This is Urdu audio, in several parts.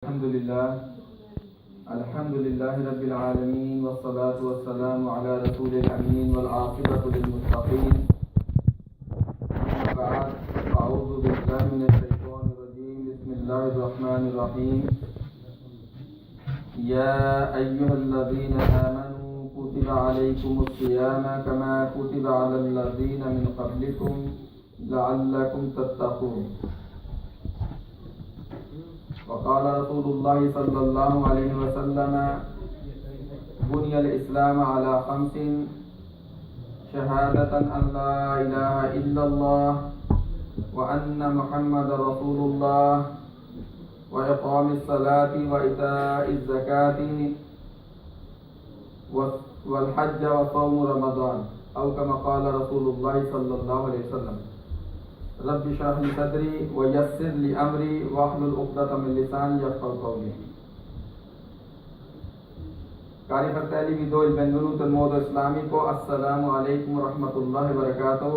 الحمد لله رب العالمين والصلاة والسلام على رسول الأمين والعاقبة للمتقين. بعد أعوذ بالله من الشيطان الرجيم. بسم الله الرحمن الرحيم. يا أيها الذين آمنوا كتب عليكم الصيام كما كتب على الذين من قبلكم لعلكم تتقون. وقال رسول الله صلى الله عليه وسلم بني الإسلام على خمس: شهادة أن لا إله إلا الله وأن محمد رسول الله وإقام الصلاة وإيتاء الزكاة والحج وصوم رمضان أو كما قال رسول الله صلى الله عليه وسلم. رب اشرح لي صدري ويسر لي امري واحلل عقدة من لساني يفقهوا قولي. Cari fratelli, vi do il benvenuto al modo islamico. Assalamu alaikum wa rahmatullahi wa barakatuh.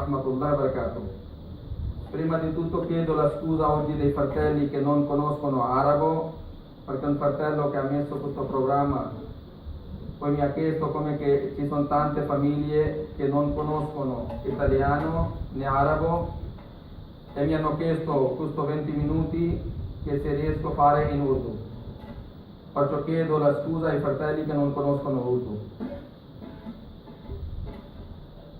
rahmatullahi wa barakatuh. Prima di tutto chiedo la scusa oggi dei fratelli che non conoscono arabo, perché un fratello che ha messo questo programma poi mi ha chiesto come che ci sono tante famiglie che non conoscono italiano né arabo e mi hanno chiesto questo 20 minuti che se riesco a fare in Urdu. Perciò chiedo la scusa ai fratelli che non conoscono Urdu.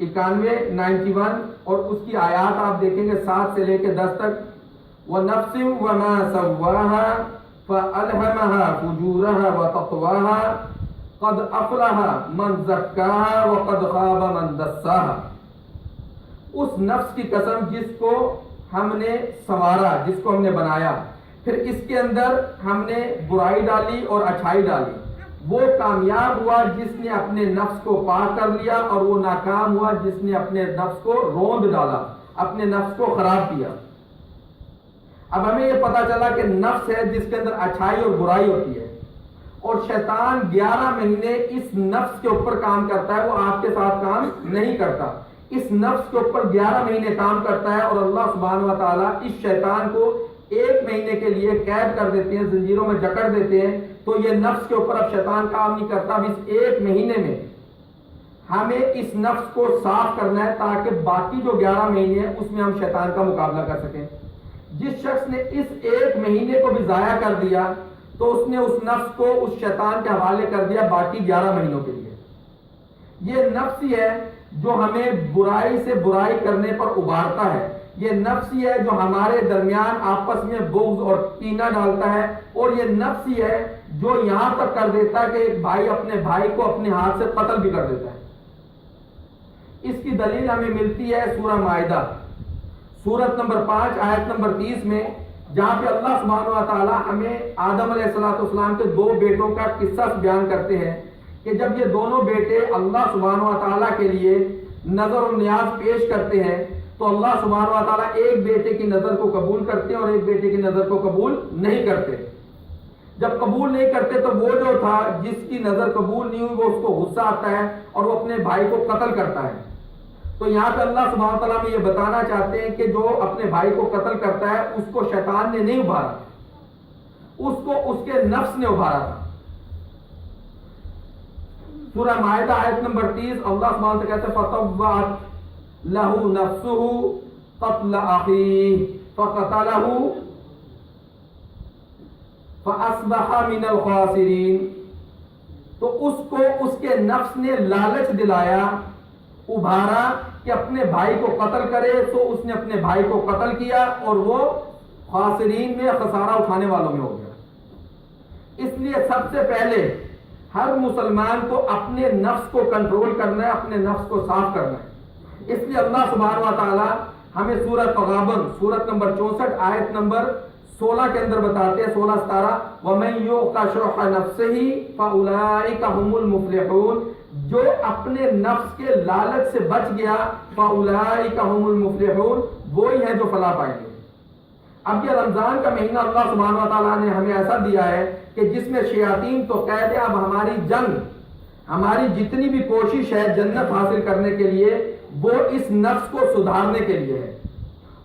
91, 91 اور اس کی آیات آپ دیکھیں گے 7 سے لے کے 10 تک. وَنَفْسٍ وَمَا سَوَّاهَا فَأَلْهَمَهَا فُجُورَهَا وَتَقْوَاهَا قَدْ أَفْلَحَ مَنْ زَكَّاهَا وَقَدْ خَابَ مَنْ دَسَّاهَا. اس نفس کی قسم جس کو ہم نے سنوارا، جس کو ہم نے بنایا، پھر اس کے اندر ہم نے برائی ڈالی اور اچھائی ڈالی. وہ کامیاب ہوا جس نے اپنے نفس کو پاک کر لیا، اور وہ ناکام ہوا جس نے اپنے نفس کو روند ڈالا، اپنے نفس کو خراب کیا. اب ہمیں یہ پتا چلا کہ نفس ہے جس کے اندر اچھائی اور برائی ہوتی ہے، اور شیطان 11 مہینے اس نفس کے اوپر کام کرتا ہے. وہ آپ کے ساتھ کام نہیں کرتا، اس نفس کے اوپر 11 مہینے کام کرتا ہے، اور اللہ سبحانہ و تعالیٰ اس شیطان کو 1 مہینے کے لیے قید کر دیتے ہیں، زنجیروں میں جکڑ دیتے ہیں. تو یہ نفس کے اوپر اب شیطان کام نہیں کرتا. اب اس 1 مہینے میں ہمیں اس نفس کو صاف کرنا ہے تاکہ باقی جو 11 مہینے ہیں اس میں ہم شیطان کا مقابلہ کر سکیں. جس شخص نے اس 1 مہینے کو بھی ضائع کر دیا تو اس نے اس نفس کو اس شیطان کے حوالے کر دیا باقی 11 مہینوں کے لیے. یہ نفس ہی ہے جو ہمیں برائی سے برائی کرنے پر ابھارتا ہے. یہ نفس ہی ہے جو ہمارے درمیان آپس میں بغض اور کینہ ڈالتا ہے، اور یہ نفس ہی ہے جو یہاں تک کر دیتا ہے کہ ایک بھائی اپنے بھائی کو اپنے ہاتھ سے قتل بھی کر دیتا ہے. اس کی دلیل ہمیں ملتی ہے سورہ مائدہ سورت نمبر 5 آیت نمبر 30 میں، جہاں پہ اللہ سبحانہ و تعالیٰ ہمیں آدم علیہ السلام کے 2 بیٹوں کا قصہ بیان کرتے ہیں کہ جب یہ دونوں بیٹے اللہ سبحانہ و تعالیٰ کے لیے نظر و نیاز پیش کرتے ہیں تو اللہ سبحانہ و تعالیٰ ایک بیٹے کی نظر کو قبول کرتے ہیں اور ایک بیٹے کی نظر کو قبول نہیں کرتے. جب قبول نہیں کرتے تو وہ جو تھا جس کی نظر قبول نہیں ہوئی وہ اس کو غصہ آتا ہے اور وہ اپنے بھائی کو قتل کرتا ہے. تو یہاں پہ اللہ سبحانہ وتعالیٰ میں یہ بتانا چاہتے ہیں کہ جو اپنے بھائی کو قتل کرتا ہے اس کو شیطان نے نہیں ابھارا، اس کو اس کے نفس نے ابھارا تھا. سورہ مائدہ آیت نمبر 30 اللہ سبحانہ وتعالیٰ کہتے ہیں فَطَوَّعَتْ لَهُ نَفْسُهُ قَتْلَ أَخِيهِ فَقَتَلَهُ فَأَصْبَحَ مِنَ الْخَاسِرِينَ. تو اس کو اس کے نفس نے لالچ دلایا، ابھارا کہ اپنے بھائی کو قتل کرے، تو اس نے اپنے بھائی کو قتل کیا اور وہ خاسرین میں خسارہ اٹھانے والوں میں ہو گیا. اس لیے سب سے پہلے ہر مسلمان کو اپنے نفس کو کنٹرول کرنا ہے، اپنے نفس کو صاف کرنا ہے. اس لیے اللہ سبحانہ و تعالی ہمیں سورہ تغابن سورت نمبر 64 آیت نمبر 16 کے اندر بتاتے ہیں 16-17 وَمَن يُوقَ شُحَّ نَفْسِهِ فَأُولَٰئِكَ هُمُ الْمُفْلِحُونَ. جو اپنے نفس کے لالچ سے بچ گیا فَأُولَٰئِكَ هُمُ الْمُفْلِحُونَ، وہی ہے جو فلاح پائیں گے. اب یہ رمضان کا مہینہ اللہ سبحانہ و تعالیٰ نے ہمیں ایسا دیا ہے کہ جس میں شیاطین تو کہتے ہیں اب ہماری جنگ، ہماری جتنی بھی کوشش ہے جنت حاصل کرنے کے لیے وہ اس نفس کو سدھارنے کے لیے ہے.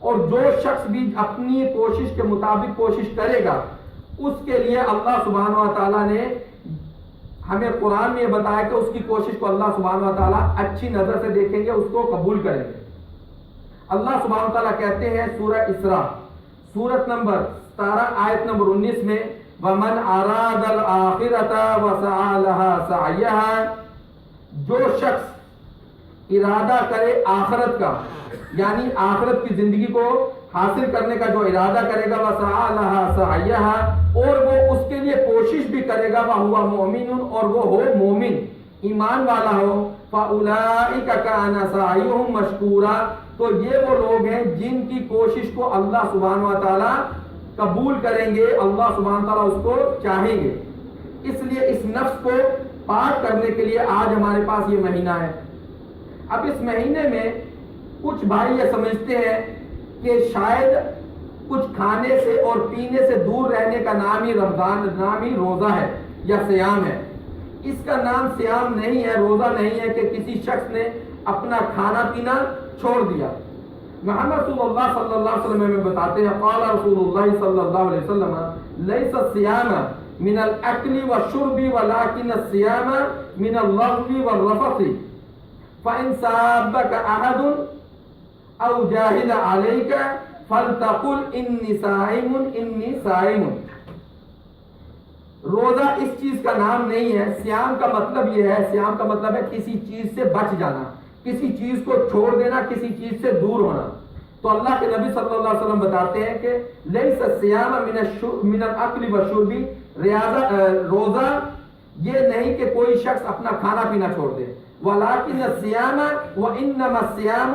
اور جو شخص بھی اپنی کوشش کے مطابق کوشش کرے گا اس کے لیے اللہ سبحانہ و تعالیٰ نے ہمیں قرآن میں یہ بتایا کہ اس کی کوشش کو اللہ سبحانہ و تعالیٰ اچھی نظر سے دیکھیں گے، اس کو قبول کریں گے. اللہ سبحانہ و تعالیٰ کہتے ہیں سورہ اسراء سورت نمبر 17 آیت نمبر 19 میں وَمَنْ أَرَادَ الْآخِرَةَ وَسَعَى لَهَا سَعْيَهَا. جو شخص ارادہ کرے آخرت کا، یعنی آخرت کی زندگی کو حاصل کرنے کا جو ارادہ کرے گا وَسَعَى لَهَا سَعْيَهَا، اور وہ اس کے لیے کوشش بھی کرے گا وَهُوَ مُؤْمِنٌ، اور وہ ہو مومن ایمان والا ہو فَأُولَٰئِكَ كَانَ سَعْيُهُمْ مَشْكُورًا. تو یہ وہ لوگ ہیں جن کی کوشش کو اللہ سبحانہ و تعالیٰ قبول کریں گے، اللہ سبحانہ و تعالیٰ اس کو چاہیں گے. اس لیے اس نفس کو پاک کرنے کے لیے آج ہمارے پاس یہ مہینہ ہے. اب اس مہینے میں کچھ بھائی یہ سمجھتے ہیں کہ شاید کچھ کھانے سے اور پینے سے دور رہنے کا نام ہی رمضان، نام ہی روزہ ہے یا سیام ہے. اس کا نام سیام نہیں ہے، روزہ نہیں ہے کہ کسی شخص نے اپنا کھانا پینا چھوڑ دیا. محمد رسول اللہ صلی اللہ علیہ وسلم میں بتاتے ہیں قال رسول اللہ صلی اللہ علیہ وسلم لیس الصیام من الاکل والشرب ولكن الصیام من اللغو والرفث فإن سابك أحد أو جاهل عليك فلتقل إني صائم إني صائم. روزہ اس چیز کا نام نہیں ہے. سیام کا مطلب یہ ہے، سیام کا مطلب ہے کسی چیز سے بچ جانا، کسی چیز کو چھوڑ دینا، کسی چیز سے دور ہونا. تو اللہ کے نبی صلی اللہ علیہ وسلم بتاتے ہیں کہ لیس الصیام من الاکل والشرب، روزہ یہ نہیں کہ کوئی شخص اپنا کھانا پینا چھوڑ دے، ولکن الصیام وانما الصیام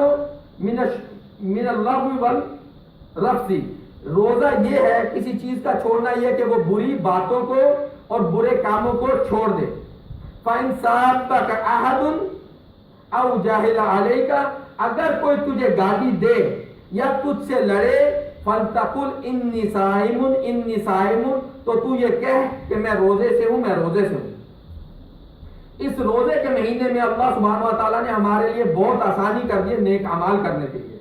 من اللغو والرفث، روزہ یہ ہے کسی چیز کا چھوڑنا یہ کہ وہ بری باتوں کو اور برے کاموں کو چھوڑ دے. فَإِن صَابَكَ أَحَدٌ أَوْ جَاهِلَ عَلَيْكَ، اگر کوئی تجھے گالی دے یا تجھ سے لڑے، فَلْتَقُلْ إِنِّي صَائِمٌ إِنِّي صَائِمٌ، تو تو یہ کہہ کہ میں روزے سے ہوں، میں روزے سے ہوں. اس روزے کے مہینے میں اللہ سبحانہ و تعالیٰ نے ہمارے لیے بہت آسانی کر دی نیک اعمال کرنے کے لیے.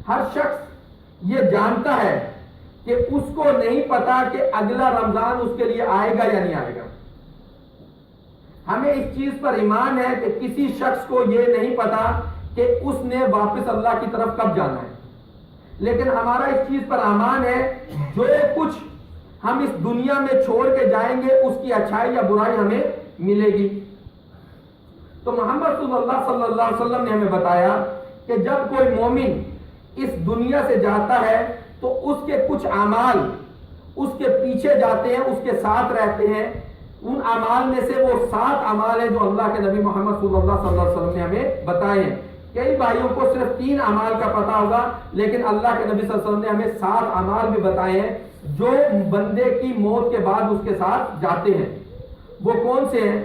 ہر شخص یہ جانتا ہے کہ اس کو نہیں پتا کہ اگلا رمضان اس کے لیے آئے گا یا نہیں آئے گا. ہمیں اس چیز پر ایمان ہے کہ کسی شخص کو یہ نہیں پتا کہ اس نے واپس اللہ کی طرف کب جانا ہے، لیکن ہمارا اس چیز پر ایمان ہے جو کچھ ہم اس دنیا میں چھوڑ کے جائیں گے اس کی اچھائی یا برائی ہمیں ملے گی. تو محمد صلی اللہ علیہ وسلم نے ہمیں بتایا کہ جب کوئی مومن اس دنیا سے جاتا ہے تو اس کے کچھ اعمال اس کے پیچھے جاتے ہیں، اس کے ساتھ رہتے ہیں. ان اعمال میں سے وہ 7 اعمال ہیں جو اللہ کے نبی محمد صلی اللہ علیہ وسلم نے ہمیں بتائے ہیں. کئی بھائیوں کو صرف 3 اعمال کا پتہ ہوگا، لیکن اللہ کے نبی صلی اللہ علیہ وسلم نے ہمیں 7 اعمال بھی بتائے ہیں جو بندے کی موت کے بعد اس کے ساتھ جاتے ہیں. وہ کون سے ہیں؟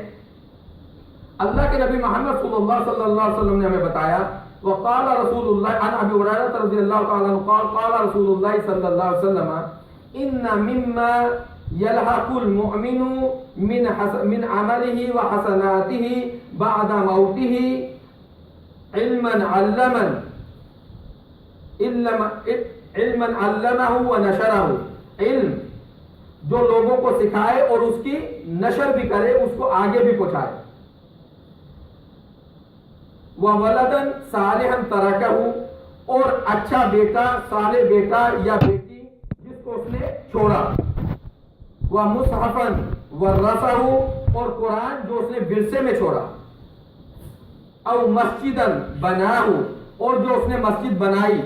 اللہ کے نبی محمد صلی اللہ علیہ وسلم نے ہمیں بتایا، وقال رسول اللہ عن ابی ہریرہ رضی اللہ تعالی عنہ قال قال رسول اللہ صلی اللہ علیہ وسلم ان مما يلحق المؤمن من عمله وحسناته بعد موته علما علمه ونشره، علم جو لوگوں کو سکھائے اور اس کی نشر بھی کرے، اس کو آگے بھی پہنچائے. وَوَلَدًا صَالِحًا تَرَكَهُ، اور اچھا بیٹا، صالح بیٹا یا بیٹی جس کو اس نے چھوڑا. وَمُصْحَفًا وَرَّثَهُ، اور قرآن جو اس نے ورثے میں چھوڑا. او مسجدًا بناہو، اور جو اس نے مسجد بنائی.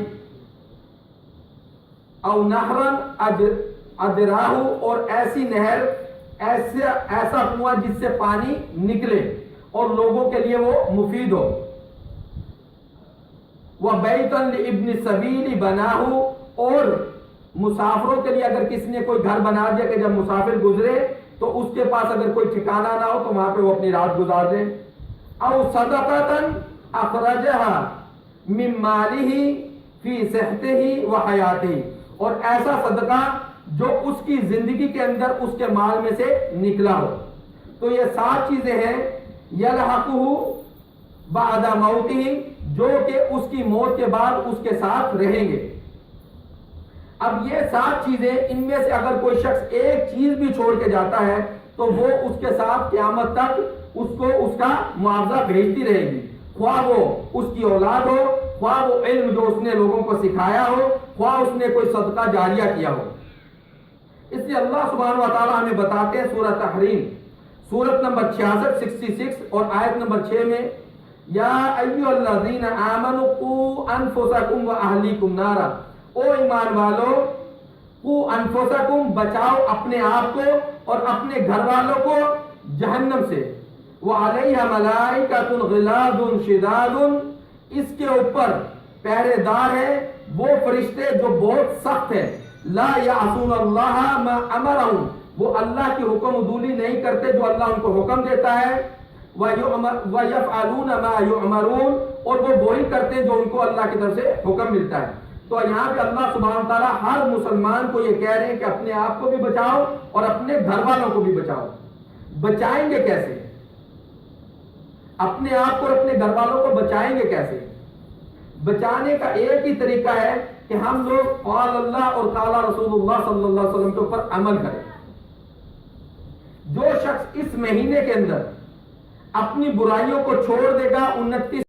او نہرًا اجراہو، اور ایسی نہر، ایسا کنواں جس سے پانی نکلے اور لوگوں کے لیے وہ مفید ہو. وَبَيْتًا لِابْنِ السَّبِيلِ بناہو، اور مسافروں کے لیے اگر کسی نے کوئی گھر بنا دیا کہ جب مسافر گزرے تو اس کے پاس اگر کوئی ٹھکانہ نہ ہو تو وہاں پہ وہ اپنی رات گزار دے. او صدقۃ اخرجها من مالہ فی صحتہ وحیاتہ، اور ایسا صدقہ جو اس کی زندگی کے اندر اس کے مال میں سے نکلا ہو. تو یہ 7 چیزیں ہیں یلحقہ بعد موتہ، جو کہ اس کی موت کے بعد اس کے ساتھ رہیں گے. اب یہ 7 چیزیں، ان میں سے اگر کوئی شخص ایک چیز بھی چھوڑ کے جاتا ہے تو وہ اس کے ساتھ قیامت تک اس کو اس کا معاوضہ بھیجتی رہے گی، خواہ وہ اس کی اولاد ہو، خواہ وہ علم جو اس نے لوگوں کو سکھایا ہو، خواہ اس نے کوئی صدقہ جاریہ کیا ہو. اس لیے اللہ سبحانہ و تعالیٰ ہمیں بتاتے ہیں سورہ تحریم، سورت نمبر 66 اور آیت نمبر 6 میں، یا ایھا الذین آمنوا قوا انفسکم واہلیکم نارا، او ایمان والو، قوا انفسکم، بچاؤ اپنے آپ کو اور اپنے گھر والوں کو جہنم سے. وعلیہا ملائکۃ غلاظ شداد، اس کے اوپر پہرے دار ہیں وہ فرشتے جو بہت سخت ہیں. لا یعصون اللہ ما امرہم، وہ اللہ کی حکم عدولی نہیں کرتے جو اللہ ان کو حکم دیتا ہے. وَيَفْعَلُونَ مَا يُؤْمَرُونَ، اور وہ وہی کرتے ہیں جو ان کو اللہ کی طرف سے حکم ملتا ہے. تو یہاں پہ اللہ سبحانہ تعالیٰ ہر مسلمان کو یہ کہہ رہے ہیں کہ اپنے آپ کو بھی بچاؤ اور اپنے گھر والوں کو بھی بچاؤ. بچائیں گے کیسے؟ اپنے آپ کو اور اپنے گھر والوں کو بچائیں گے کیسے؟ بچانے کا ایک ہی طریقہ ہے کہ ہم لوگ قال اللہ اور قال رسول اللہ صلی اللہ علیہ وسلم کے اوپر عمل کریں. جو شخص اس مہینے کے اندر اپنی برائیوں کو چھوڑ دے گا 29